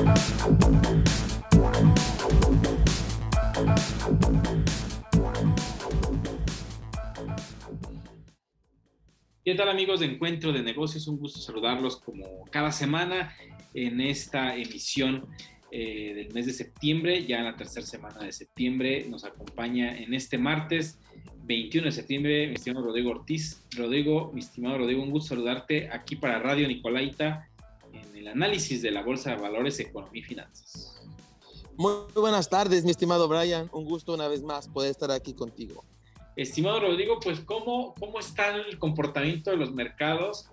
¿Qué tal, amigos de Encuentro de Negocios? Un gusto saludarlos como cada semana en esta emisión del mes de septiembre. Ya en la tercera semana de septiembre nos acompaña en este martes 21 de septiembre mi estimado Rodrigo Ortiz. Rodrigo, mi estimado Rodrigo, un gusto saludarte aquí para Radio Nicolaita en el análisis de la Bolsa de Valores, Economía y Finanzas. Muy buenas tardes, mi estimado Brian. Un gusto una vez más poder estar aquí contigo. Estimado Rodrigo, pues ¿cómo está el comportamiento de los mercados?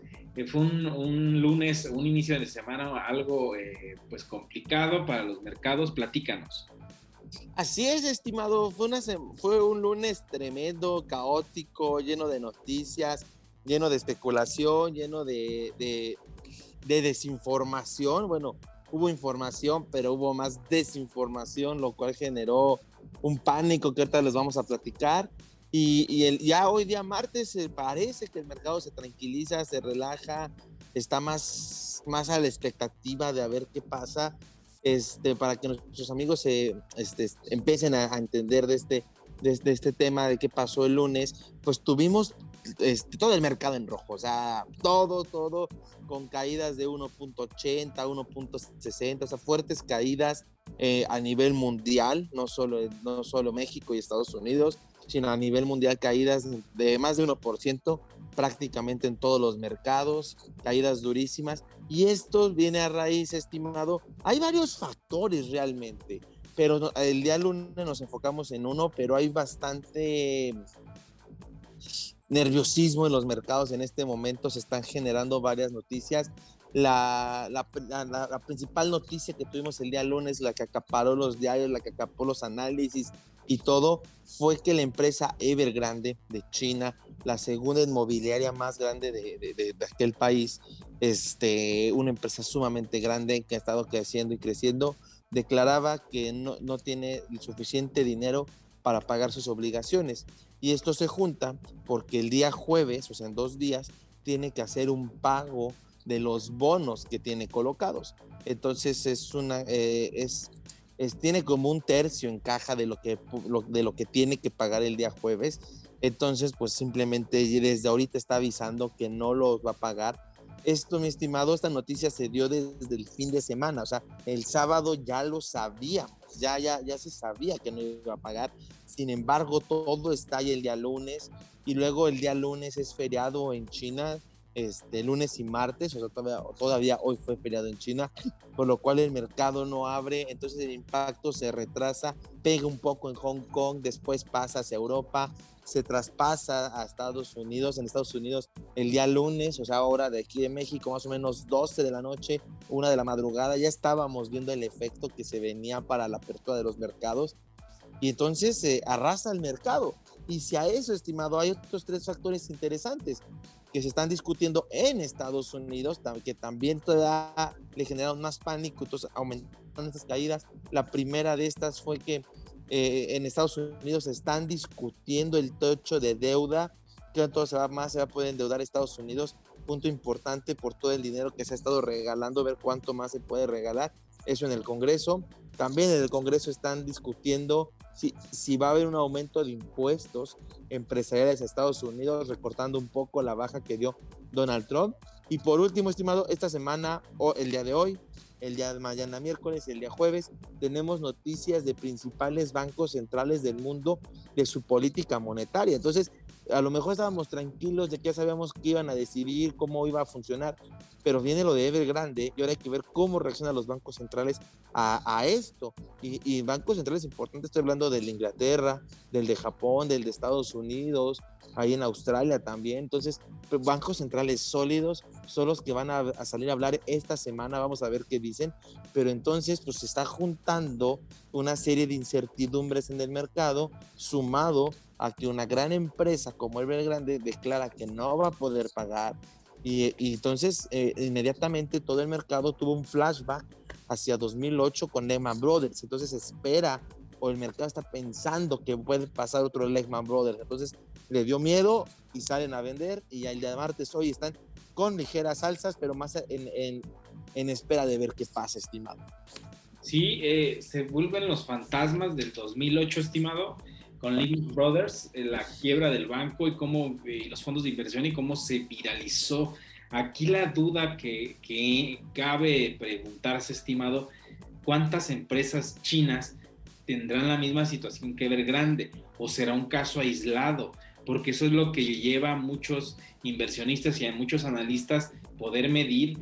Fue un lunes, un inicio de semana algo pues complicado para los mercados. Platícanos. Así es, estimado. Fue un lunes tremendo, caótico, lleno de noticias, lleno de especulación, lleno de desinformación. Bueno, hubo información, pero hubo más desinformación, lo cual generó un pánico que ahorita les vamos a platicar. Ya hoy día martes parece que el mercado se tranquiliza, se relaja, está más a la expectativa de a ver qué pasa, para que nuestros amigos empiecen a entender de este tema de qué pasó el lunes. Pues tuvimos todo el mercado en rojo, o sea, todo con caídas de 1.80, 1.60, o sea, fuertes caídas a nivel mundial, no solo México y Estados Unidos, sino a nivel mundial, caídas de más de 1% prácticamente en todos los mercados, caídas durísimas. Y esto viene a raíz, estimado, hay varios factores realmente, pero el día lunes nos enfocamos en uno, pero hay bastante nerviosismo en los mercados en este momento. Se están generando varias noticias. La principal noticia que tuvimos el día lunes, la que acaparó los diarios, la que acaparó los análisis y todo, fue que la empresa Evergrande de China, la segunda inmobiliaria más grande de aquel país, una empresa sumamente grande que ha estado creciendo y creciendo, declaraba que no tiene el suficiente dinero para pagar sus obligaciones. Y esto se junta porque el día jueves, o sea, en 2 días, tiene que hacer un pago de los bonos que tiene colocados. Entonces tiene como un tercio en caja de lo que tiene que pagar el día jueves. Entonces, pues simplemente desde ahorita está avisando que no los va a pagar. Esto, mi estimado, esta noticia se dio desde el fin de semana, o sea, el sábado ya lo sabíamos, ya se sabía que no iba a pagar. Sin embargo, todo está ahí el día lunes, y luego el día lunes es feriado en China, lunes y martes, o sea, todavía hoy fue feriado en China, por lo cual el mercado no abre, entonces el impacto se retrasa, pega un poco en Hong Kong, después pasa hacia Europa, se traspasa a Estados Unidos. En Estados Unidos el día lunes, o sea, hora de aquí de México, más o menos 12 de la noche, 1 de la madrugada, ya estábamos viendo el efecto que se venía para la apertura de los mercados, y entonces arrasa el mercado. Y si a eso, estimado, hay otros 3 factores interesantes que se están discutiendo en Estados Unidos, que también todavía le generaron más pánico, entonces aumentaron estas caídas. La primera de estas fue que en Estados Unidos están discutiendo el techo de deuda, que todo se va a poder endeudar Estados Unidos, punto importante por todo el dinero que se ha estado regalando, ver cuánto más se puede regalar, eso en el Congreso. También en el Congreso están discutiendo si va a haber un aumento de impuestos empresariales a Estados Unidos, recortando un poco la baja que dio Donald Trump. Y por último, estimado, esta semana, o el día de hoy, el día de mañana miércoles y el día jueves, tenemos noticias de principales bancos centrales del mundo de su política monetaria. Entonces, a lo mejor estábamos tranquilos de que ya sabíamos que iban a decidir cómo iba a funcionar, pero viene lo de Evergrande y ahora hay que ver cómo reaccionan los bancos centrales a esto. Y bancos centrales importantes, estoy hablando del de Inglaterra, del de Japón, del de Estados Unidos, ahí en Australia también. Entonces, bancos centrales sólidos son los que van a salir a hablar esta semana, vamos a ver qué dicen, pero entonces pues se está juntando una serie de incertidumbres en el mercado, sumado a que una gran empresa como Evergrande declara que no va a poder pagar, y entonces inmediatamente todo el mercado tuvo un flashback hacia 2008 con Lehman Brothers. Entonces espera, o el mercado está pensando que puede pasar otro Lehman Brothers, entonces le dio miedo y salen a vender, y el día de martes hoy están con ligeras alzas, pero más en espera de ver qué pasa, estimado. Sí, se vuelven los fantasmas del 2008, estimado, con Lehman Brothers, la quiebra del banco y cómo los fondos de inversión y cómo se viralizó. Aquí la duda que cabe preguntarse, estimado, ¿cuántas empresas chinas tendrán la misma situación que Evergrande? ¿O será un caso aislado? Porque eso es lo que lleva a muchos inversionistas y a muchos analistas poder medir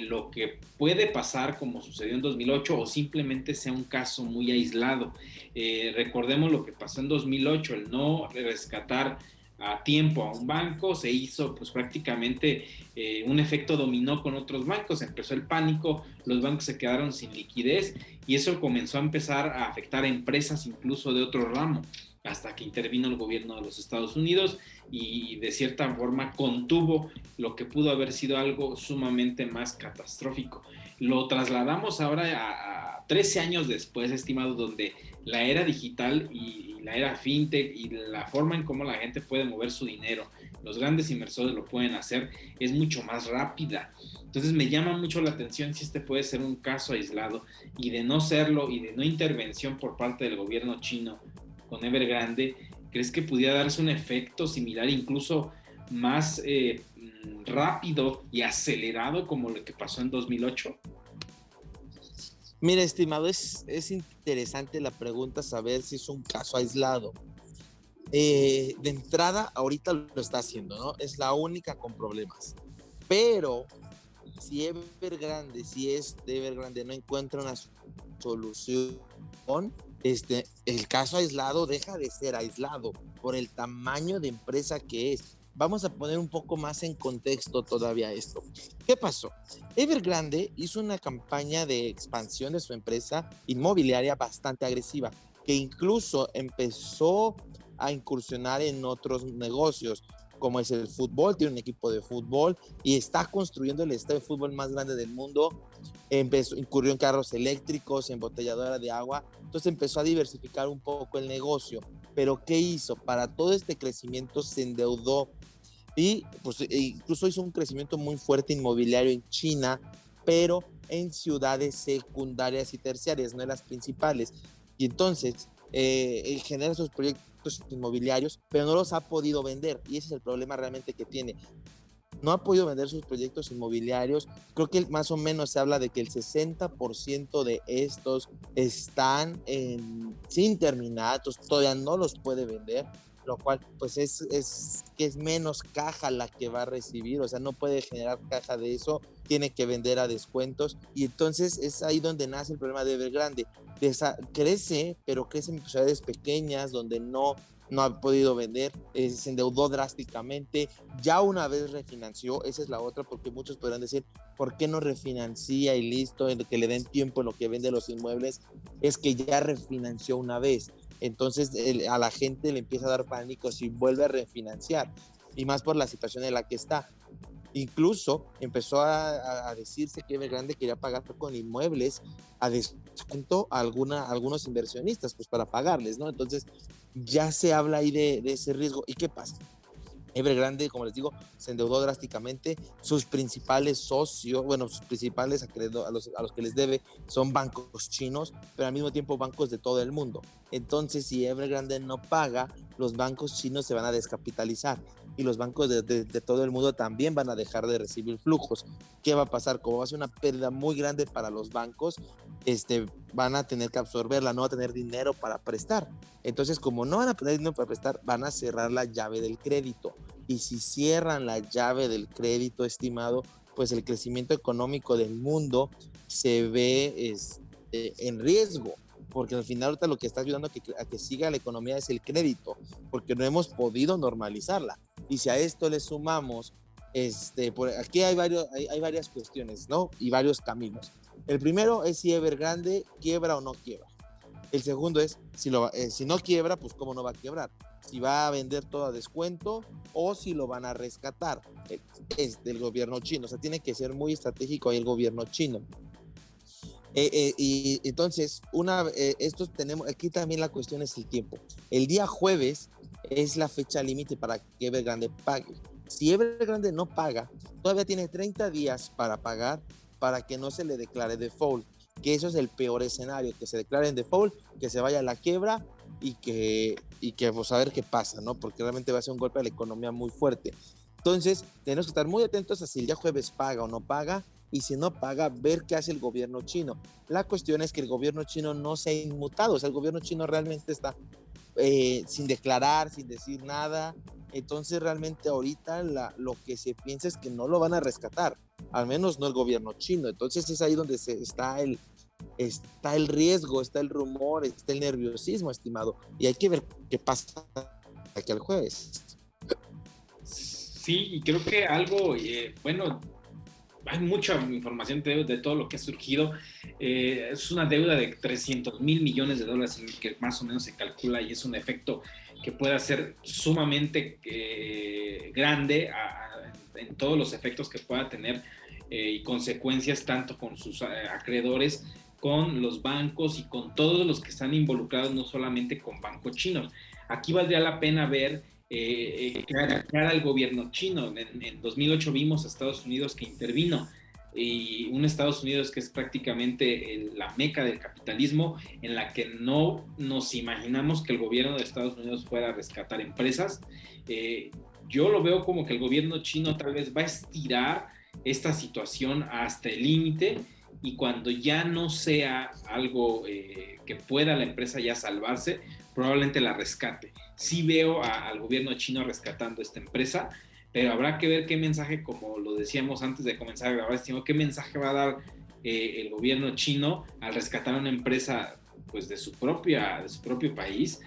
lo que puede pasar como sucedió en 2008 o simplemente sea un caso muy aislado. Recordemos lo que pasó en 2008, el no rescatar a tiempo a un banco, se hizo pues prácticamente un efecto dominó con otros bancos, empezó el pánico, los bancos se quedaron sin liquidez y eso comenzó a empezar a afectar a empresas incluso de otro ramo, hasta que intervino el gobierno de los Estados Unidos y de cierta forma contuvo lo que pudo haber sido algo sumamente más catastrófico. Lo trasladamos ahora a 13 años después, estimado, donde la era digital y la era fintech y la forma en cómo la gente puede mover su dinero, los grandes inversores lo pueden hacer, es mucho más rápida. Entonces me llama mucho la atención si este puede ser un caso aislado y de no serlo y de no intervención por parte del gobierno chino con Evergrande, ¿crees que pudiera darse un efecto similar, incluso más rápido y acelerado como lo que pasó en 2008? Mira, estimado, es interesante la pregunta, saber si es un caso aislado. De entrada, ahorita lo está haciendo, ¿no? Es la única con problemas. Pero si Evergrande no encuentra una solución, el caso aislado deja de ser aislado por el tamaño de empresa que es. Vamos a poner un poco más en contexto todavía esto. ¿Qué pasó? Evergrande hizo una campaña de expansión de su empresa inmobiliaria bastante agresiva, que incluso empezó a incursionar en otros negocios, como es el fútbol, tiene un equipo de fútbol y está construyendo el estadio de fútbol más grande del mundo. Incurrió en carros eléctricos, en embotelladora de agua, entonces empezó a diversificar un poco el negocio. Pero ¿qué hizo? Para todo este crecimiento se endeudó y pues incluso hizo un crecimiento muy fuerte inmobiliario en China, pero en ciudades secundarias y terciarias, no en las principales. Y entonces genera esos proyectos inmobiliarios, pero no los ha podido vender y ese es el problema realmente que tiene. No ha podido vender sus proyectos inmobiliarios. Creo que más o menos se habla de que el 60% de estos están sin terminar, entonces todavía no los puede vender, lo cual pues es menos caja la que va a recibir, o sea, no puede generar caja de eso, tiene que vender a descuentos y entonces es ahí donde nace el problema de Evergrande. Crece, pero crece en ciudades pequeñas donde no ha podido vender, se endeudó drásticamente, ya una vez refinanció, esa es la otra, porque muchos podrán decir, ¿por qué no refinancia y listo, en que le den tiempo en lo que vende los inmuebles? Es que ya refinanció una vez, entonces a la gente le empieza a dar pánico si vuelve a refinanciar, y más por la situación en la que está. Incluso empezó a decirse que Evergrande quería pagar con inmuebles a descuento a algunos inversionistas, pues para pagarles, ¿no? Entonces ya se habla ahí de ese riesgo. ¿Y qué pasa? Evergrande, como les digo, se endeudó drásticamente. Sus principales socios, bueno, sus principales acreedores, a los que les debe son bancos chinos, pero al mismo tiempo bancos de todo el mundo. Entonces, si Evergrande no paga, los bancos chinos se van a descapitalizar y los bancos de todo el mundo también van a dejar de recibir flujos. ¿Qué va a pasar? Como va a ser una pérdida muy grande para los bancos, van a tener que absorberla, no va a tener dinero para prestar. Entonces, como no van a tener dinero para prestar, van a cerrar la llave del crédito. Y si cierran la llave del crédito, estimado, pues el crecimiento económico del mundo se ve en riesgo, porque al final ahorita lo que está ayudando a que siga la economía es el crédito, porque no hemos podido normalizarla. Y si a esto le sumamos, aquí hay varias cuestiones, ¿no? Y varios caminos. El primero es si Evergrande quiebra o no quiebra. El segundo es, si no quiebra, pues cómo no va a quebrar. Si va a vender todo a descuento o si lo van a rescatar. Es del gobierno chino. O sea, tiene que ser muy estratégico ahí el gobierno chino. Y entonces, aquí también la cuestión es el tiempo. El día jueves es la fecha límite para que Evergrande pague. Si Evergrande no paga, todavía tiene 30 días para pagar para que no se le declare default, que eso es el peor escenario, que se declare en default, que se vaya a la quiebra y que pues a ver qué pasa, ¿no? Porque realmente va a ser un golpe a la economía muy fuerte. Entonces, tenemos que estar muy atentos a si el día jueves paga o no paga, y si no paga, ver qué hace el gobierno chino. La cuestión es que el gobierno chino no se ha inmutado, o sea, el gobierno chino realmente está sin declarar, sin decir nada. Entonces realmente ahorita lo que se piensa es que no lo van a rescatar, al menos no el gobierno chino. Entonces es ahí donde está el riesgo, está el rumor, está el nerviosismo, estimado, y hay que ver qué pasa aquí el jueves. Sí, y creo que algo, bueno, hay mucha información de todo lo que ha surgido. Es una deuda de 300,000 millones de dólares que más o menos se calcula, y es un efecto que puede ser sumamente grande en todos los efectos que pueda tener y consecuencias tanto con sus acreedores, con los bancos y con todos los que están involucrados, no solamente con bancos chinos. Aquí valdría la pena ver cara al gobierno chino. En 2008 vimos a Estados Unidos que intervino, y un Estados Unidos que es prácticamente la meca del capitalismo, en la que no nos imaginamos que el gobierno de Estados Unidos pueda rescatar empresas. Yo lo veo como que el gobierno chino tal vez va a estirar esta situación hasta el límite, y cuando ya no sea algo que pueda la empresa ya salvarse, probablemente la rescate. Sí veo al gobierno chino rescatando esta empresa, pero habrá que ver qué mensaje, como lo decíamos antes de comenzar a grabar, qué mensaje va a dar el gobierno chino al rescatar una empresa pues de su propio país,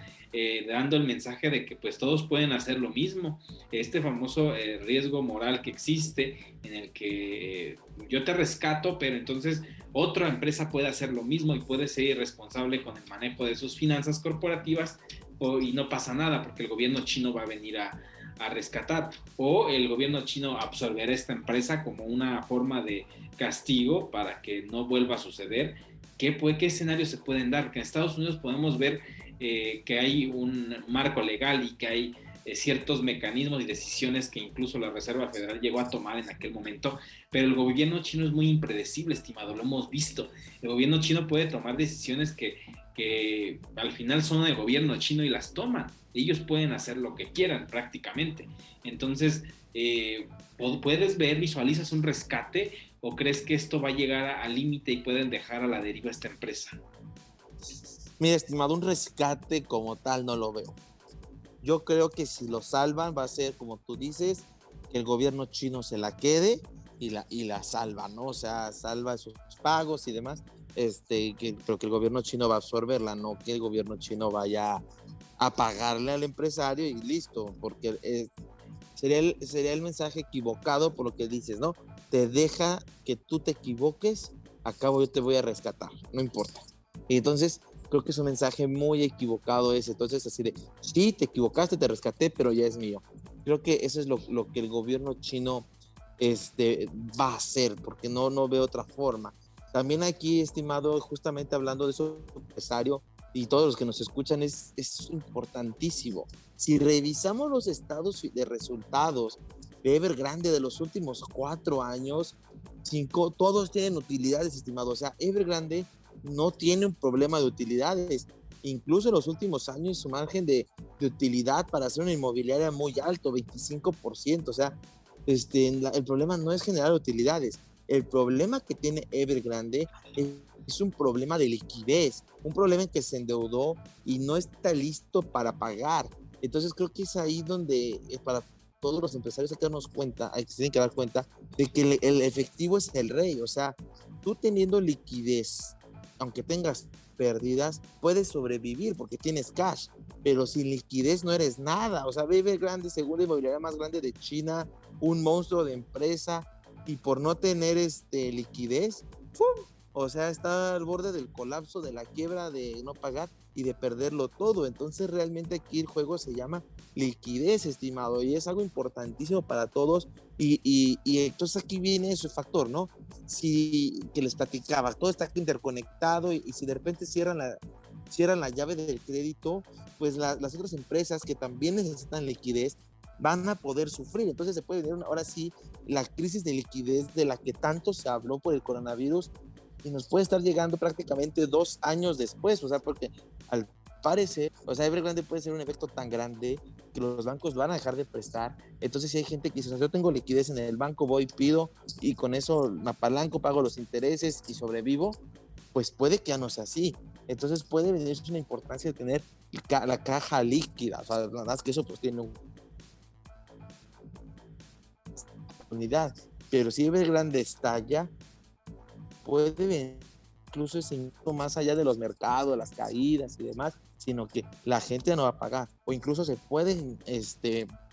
dando el mensaje de que pues todos pueden hacer lo mismo. Este famoso riesgo moral que existe, en el que yo te rescato, pero entonces otra empresa puede hacer lo mismo y puede ser irresponsable con el manejo de sus finanzas corporativas, y no pasa nada porque el gobierno chino va a venir a rescatar, o el gobierno chino absorberá esta empresa como una forma de castigo para que no vuelva a suceder. ¿Qué escenarios se pueden dar? Que en Estados Unidos podemos ver que hay un marco legal y que hay ciertos mecanismos y decisiones que incluso la Reserva Federal llegó a tomar en aquel momento, pero el gobierno chino es muy impredecible, estimado, lo hemos visto. El gobierno chino puede tomar decisiones que al final son del gobierno chino y las toman. Ellos pueden hacer lo que quieran prácticamente. Entonces, ¿puedes ver, visualizas un rescate, o crees que esto va a llegar al límite y pueden dejar a la deriva esta empresa? Mira, estimado, un rescate como tal no lo veo. Yo creo que si lo salvan va a ser, como tú dices, que el gobierno chino se la quede y la salva, ¿no? O sea, salva sus pagos y demás, pero que el gobierno chino va a absorberla, no que el gobierno chino vaya a pagarle al empresario y listo, porque sería el mensaje equivocado por lo que dices, ¿no? Te deja que tú te equivoques, acabo yo te voy a rescatar, no importa. Y entonces creo que es un mensaje muy equivocado ese. Entonces así de, sí, te equivocaste, te rescaté, pero ya es mío. Creo que eso es lo que el gobierno chino va a hacer, porque no veo otra forma. También aquí, estimado, justamente hablando de eso, empresario, y todos los que nos escuchan, es importantísimo. Si revisamos los estados de resultados de Evergrande de los últimos 4 años, 5, todos tienen utilidades, estimado. O sea, Evergrande no tiene un problema de utilidades. Incluso en los últimos años su margen de utilidad para hacer una inmobiliaria muy alto, 25%. O sea, el problema no es generar utilidades. El problema que tiene Evergrande es un problema de liquidez, un problema en que se endeudó y no está listo para pagar. Entonces creo que es ahí donde para todos los empresarios hay que darnos cuenta, se tienen que dar cuenta de que el efectivo es el rey. O sea, tú teniendo liquidez, aunque tengas pérdidas, puedes sobrevivir porque tienes cash, pero sin liquidez no eres nada. O sea, Evergrande, segunda inmobiliaria más grande de China, un monstruo de empresa, y por no tener liquidez, ¡pum!, o sea, está al borde del colapso, de la quiebra, de no pagar y de perderlo todo. Entonces realmente aquí el juego se llama liquidez, estimado, y es algo importantísimo para todos. Y entonces aquí viene ese factor, ¿no? Si, que les platicaba, todo está interconectado, y si de repente cierran la llave del crédito, pues las otras empresas que también necesitan liquidez van a poder sufrir. Entonces se puede venir ahora sí la crisis de liquidez de la que tanto se habló por el coronavirus y nos puede estar llegando prácticamente 2 años después, o sea, porque al parecer, o sea, Evergrande puede ser un efecto tan grande que los bancos van a dejar de prestar. Entonces, si hay gente que dice, o sea, yo tengo liquidez en el banco, voy, pido y con eso me apalanco, pago los intereses y sobrevivo, pues puede que ya no sea así. Entonces puede venir una importancia de tener la caja líquida, o sea, la verdad es que eso pues tiene una unidad, pero si Evergrande estalla, puede venir incluso ese impacto más allá de los mercados, las caídas y demás, sino que la gente no va a pagar, o incluso se pueden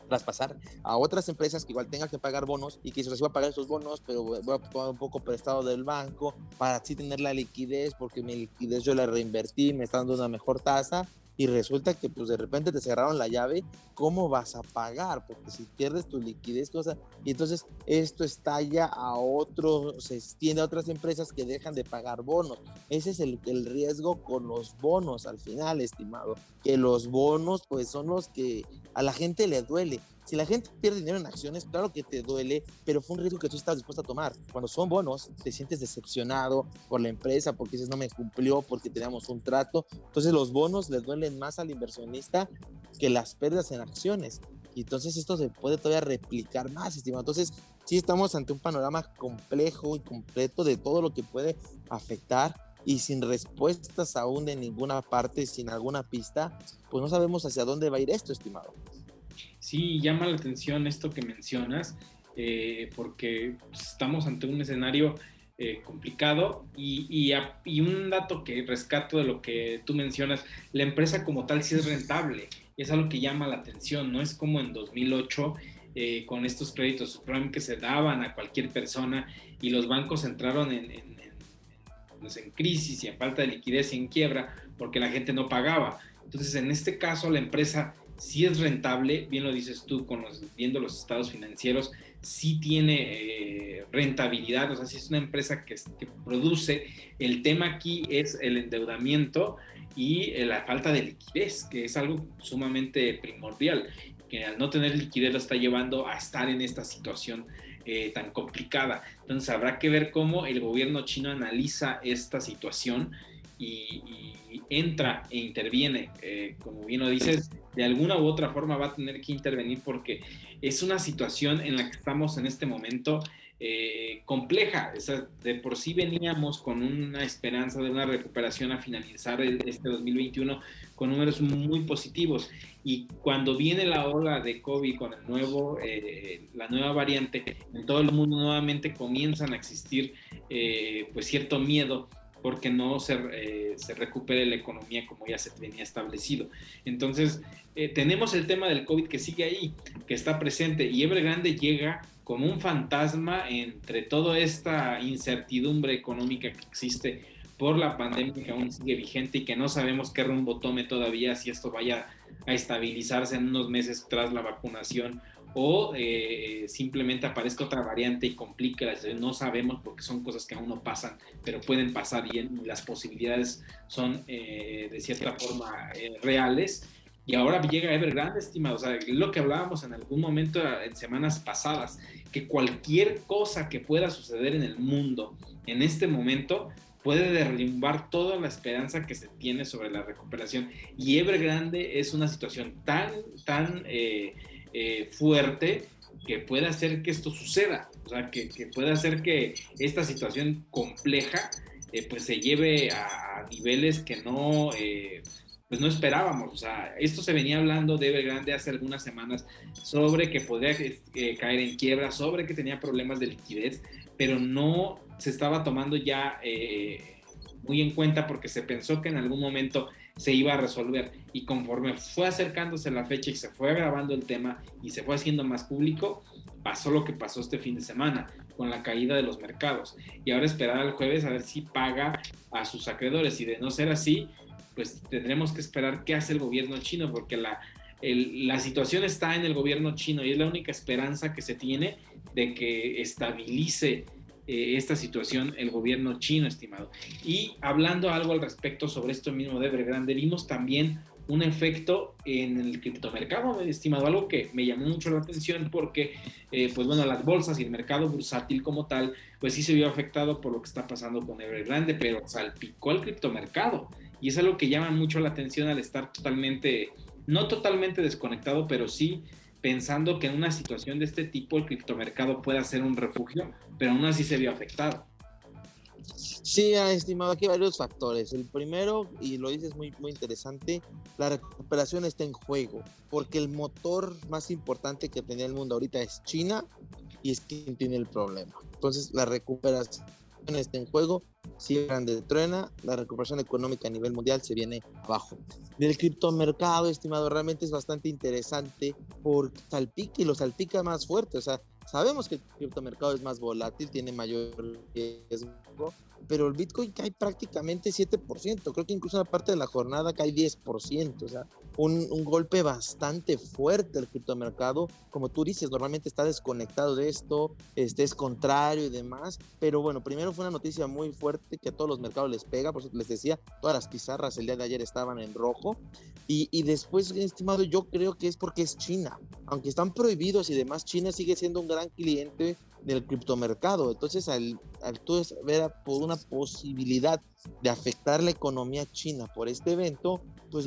traspasar a otras empresas que igual tengan que pagar bonos y que se les va a pagar esos bonos, pero voy a tomar un poco prestado del banco para así tener la liquidez, porque mi liquidez yo la reinvertí, me está dando una mejor tasa, y resulta que pues de repente te cerraron la llave, ¿cómo vas a pagar? Porque si pierdes tu liquidez, cosa, y entonces esto estalla a otros, se extiende a otras empresas que dejan de pagar bonos. Ese es el riesgo con los bonos al final, estimado, que los bonos pues son los que a la gente le duele. Si la gente pierde dinero en acciones, claro que te duele, pero fue un riesgo que tú estás dispuesto a tomar. Cuando son bonos, te sientes decepcionado por la empresa porque dices no me cumplió, porque teníamos un trato. Entonces los bonos le duelen más al inversionista que las pérdidas en acciones. Y entonces esto se puede todavía replicar más, estimado. Entonces sí estamos ante un panorama complejo y completo de todo lo que puede afectar, y sin respuestas aún de ninguna parte, sin alguna pista, pues no sabemos hacia dónde va a ir esto, estimado. Sí, llama la atención esto que mencionas, porque estamos ante un escenario complicado y un dato que rescato de lo que tú mencionas, la empresa como tal sí es rentable, es algo que llama la atención, no es como en 2008 con estos créditos subprime que se daban a cualquier persona y los bancos entraron pues en crisis y en falta de liquidez y en quiebra porque la gente no pagaba. Entonces, en este caso, la empresa sí es rentable, bien lo dices tú, viendo los estados financieros, sí tiene rentabilidad, o sea, sí es una empresa que produce. El tema aquí es el endeudamiento y la falta de liquidez, que es algo sumamente primordial, que al no tener liquidez lo está llevando a estar en esta situación tan complicada. Entonces habrá que ver cómo el gobierno chino analiza esta situación y entra e interviene, como bien lo dices, de alguna u otra forma va a tener que intervenir porque es una situación en la que estamos en este momento compleja. O sea, de por sí veníamos con una esperanza de una recuperación a finalizar este 2021 con números muy positivos, y cuando viene la ola de COVID con la nueva variante, en todo el mundo nuevamente comienzan a existir pues cierto miedo porque no se recupere la economía como ya se tenía establecido. Entonces, tenemos el tema del COVID que sigue ahí, que está presente, y Evergrande llega como un fantasma entre toda esta incertidumbre económica que existe por la pandemia que aún sigue vigente y que no sabemos qué rumbo tome todavía, si esto vaya a estabilizarse en unos meses tras la vacunación o simplemente aparezca otra variante y complique la situación. No sabemos porque son cosas que aún no pasan, pero pueden pasar y las posibilidades son de cierta forma reales. Y ahora llega Evergrande, estimado. O sea, lo que hablábamos en algún momento en semanas pasadas, que cualquier cosa que pueda suceder en el mundo en este momento puede derrumbar toda la esperanza que se tiene sobre la recuperación. Y Evergrande es una situación tan fuerte que puede hacer que esto suceda, o sea, que puede hacer que esta situación compleja pues se lleve a niveles que pues no esperábamos. O sea, esto se venía hablando de Evergrande hace algunas semanas sobre que podría caer en quiebra, sobre que tenía problemas de liquidez, pero no se estaba tomando ya muy en cuenta porque se pensó que en algún momento se iba a resolver, y conforme fue acercándose la fecha y se fue agravando el tema y se fue haciendo más público, pasó lo que pasó este fin de semana con la caída de los mercados, y ahora esperar al jueves a ver si paga a sus acreedores, y de no ser así, pues tendremos que esperar qué hace el gobierno chino, porque la situación está en el gobierno chino y es la única esperanza que se tiene de que estabilice esta situación el gobierno chino, estimado. Y hablando algo al respecto sobre esto mismo de Evergrande, vimos también un efecto en el criptomercado, estimado, algo que me llamó mucho la atención porque, pues bueno, las bolsas y el mercado bursátil como tal, pues sí se vio afectado por lo que está pasando con Evergrande, pero salpicó el criptomercado y es algo que llama mucho la atención al estar totalmente, no totalmente desconectado, pero sí pensando que en una situación de este tipo el criptomercado pueda ser un refugio, pero aún así se vio afectado. Sí, estimado, aquí hay varios factores. El primero, y lo dices muy, muy interesante, la recuperación está en juego, porque el motor más importante que tenía el mundo ahorita es China y es quien tiene el problema. Entonces, la recuperación está en juego. Si grande truena, la recuperación económica a nivel mundial se viene abajo. Del criptomercado, estimado, realmente es bastante interesante porque salpica y lo salpica más fuerte. O sea, sabemos que el criptomercado es más volátil, tiene mayor riesgo, pero el Bitcoin cae prácticamente 7%, creo que incluso una parte de la jornada cae 10%, o sea, un golpe bastante fuerte al criptomercado, como tú dices, normalmente está desconectado de esto, es contrario y demás, pero bueno, primero fue una noticia muy fuerte que a todos los mercados les pega, por eso les decía, todas las pizarras el día de ayer estaban en rojo, y después, estimado, yo creo que es porque es China, aunque están prohibidos y demás, China sigue siendo un gran cliente del criptomercado. Entonces, al tú ver por una posibilidad de afectar la economía china por este evento, pues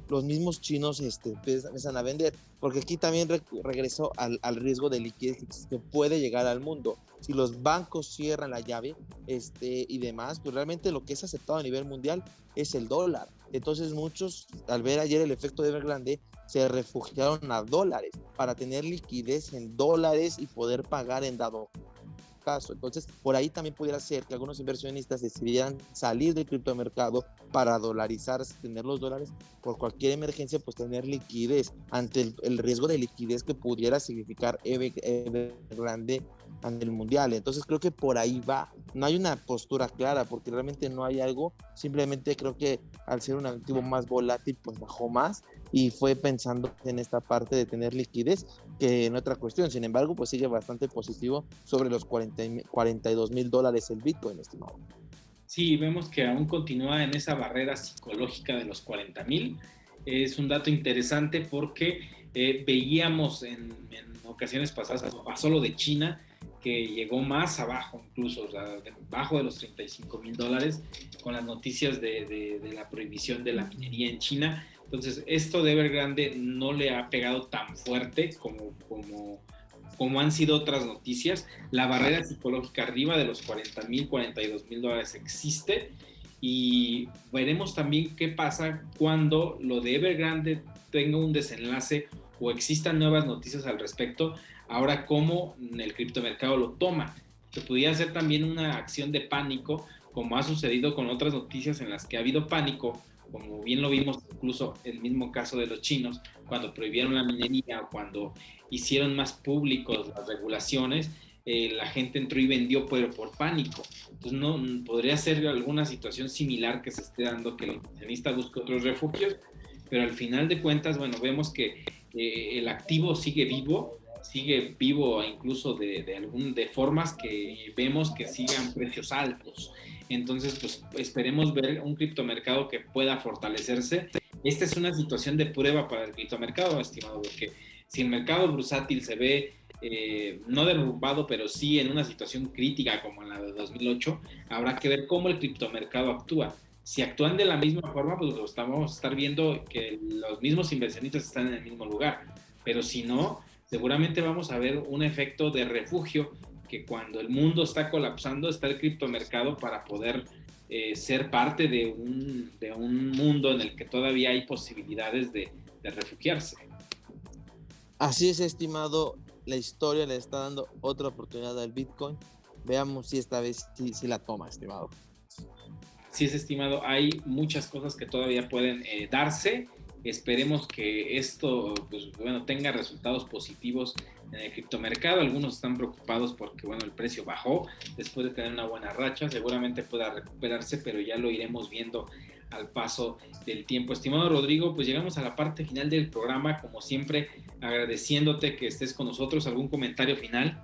los mismos chinos empiezan a vender, porque aquí también regresó al riesgo de liquidez que puede llegar al mundo. Si los bancos cierran la llave y demás, pues realmente lo que es aceptado a nivel mundial es el dólar. Entonces muchos, al ver ayer el efecto de Evergrande, se refugiaron a dólares para tener liquidez en dólares y poder pagar en dado caso. Entonces, por ahí también pudiera ser que algunos inversionistas decidieran salir del criptomercado para dolarizarse, tener los dólares por cualquier emergencia, pues tener liquidez ante el riesgo de liquidez que pudiera significar Evergrande a nivel mundial. Entonces, creo que por ahí va. No hay una postura clara porque realmente no hay algo. Simplemente creo que al ser un activo más volátil, pues bajó más y fue pensando en esta parte de tener liquidez que en otra cuestión. Sin embargo, pues sigue bastante positivo sobre los $42,000 el Bitcoin, estimado. Sí, vemos que aún continúa en esa barrera psicológica de los 40,000. Es un dato interesante porque veíamos en ocasiones pasadas, pasó lo de China, que llegó más abajo incluso, o sea, debajo de los $35,000 con las noticias de la prohibición de la minería en China. Entonces, esto de Evergrande no le ha pegado tan fuerte como han sido otras noticias. La barrera psicológica arriba de los 40,000, $42,000 existe y veremos también qué pasa cuando lo de Evergrande tenga un desenlace o existan nuevas noticias al respecto. Ahora, cómo el criptomercado lo toma, que pudiera ser también una acción de pánico, como ha sucedido con otras noticias en las que ha habido pánico, como bien lo vimos incluso el mismo caso de los chinos, cuando prohibieron la minería o cuando hicieron más públicos las regulaciones, la gente entró y vendió por pánico. Entonces no podría ser alguna situación similar que se esté dando, que el inversionista busque otros refugios, pero al final de cuentas, bueno, vemos que el activo sigue vivo incluso de formas que vemos que sigan precios altos. Entonces, pues esperemos ver un criptomercado que pueda fortalecerse. Esta es una situación de prueba para el criptomercado, estimado, porque si el mercado bursátil se ve no derrumbado, pero sí en una situación crítica como en la de 2008, habrá que ver cómo el criptomercado actúa. Si actúan de la misma forma, pues lo vamos a estar viendo que los mismos inversionistas están en el mismo lugar, pero si no, seguramente vamos a ver un efecto de refugio, que cuando el mundo está colapsando está el criptomercado para poder ser parte de un mundo en el que todavía hay posibilidades de refugiarse. Así es, estimado, la historia le está dando otra oportunidad al Bitcoin. Veamos si esta vez sí la toma, estimado. Así es, estimado, hay muchas cosas que todavía pueden darse. Esperemos que esto, pues, bueno, tenga resultados positivos en el criptomercado. Algunos están preocupados porque, bueno, el precio bajó después de tener una buena racha. Seguramente pueda recuperarse, pero ya lo iremos viendo al paso del tiempo. Estimado Rodrigo, pues llegamos a la parte final del programa. Como siempre, agradeciéndote que estés con nosotros. ¿Algún comentario final?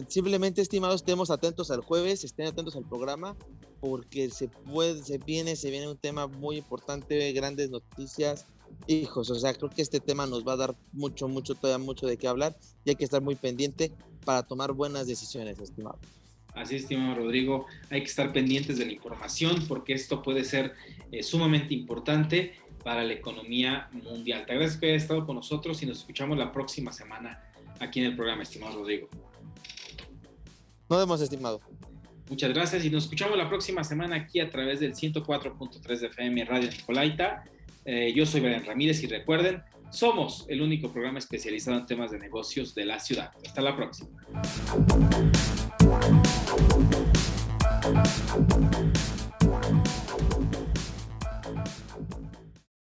Simplemente, estimados, estemos atentos al jueves, estén atentos al programa, porque se viene un tema muy importante, grandes noticias, hijos, o sea, creo que este tema nos va a dar todavía mucho de qué hablar, y hay que estar muy pendiente para tomar buenas decisiones, estimado. Así es, estimado Rodrigo, hay que estar pendientes de la información, porque esto puede ser sumamente importante para la economía mundial. Te agradezco que hayas estado con nosotros y nos escuchamos la próxima semana aquí en el programa, estimado Rodrigo. Nos vemos, estimado. Muchas gracias y nos escuchamos la próxima semana aquí a través del 104.3 de FM Radio Nicolaita. Yo soy Brian Ramírez y recuerden, somos el único programa especializado en temas de negocios de la ciudad. Hasta la próxima.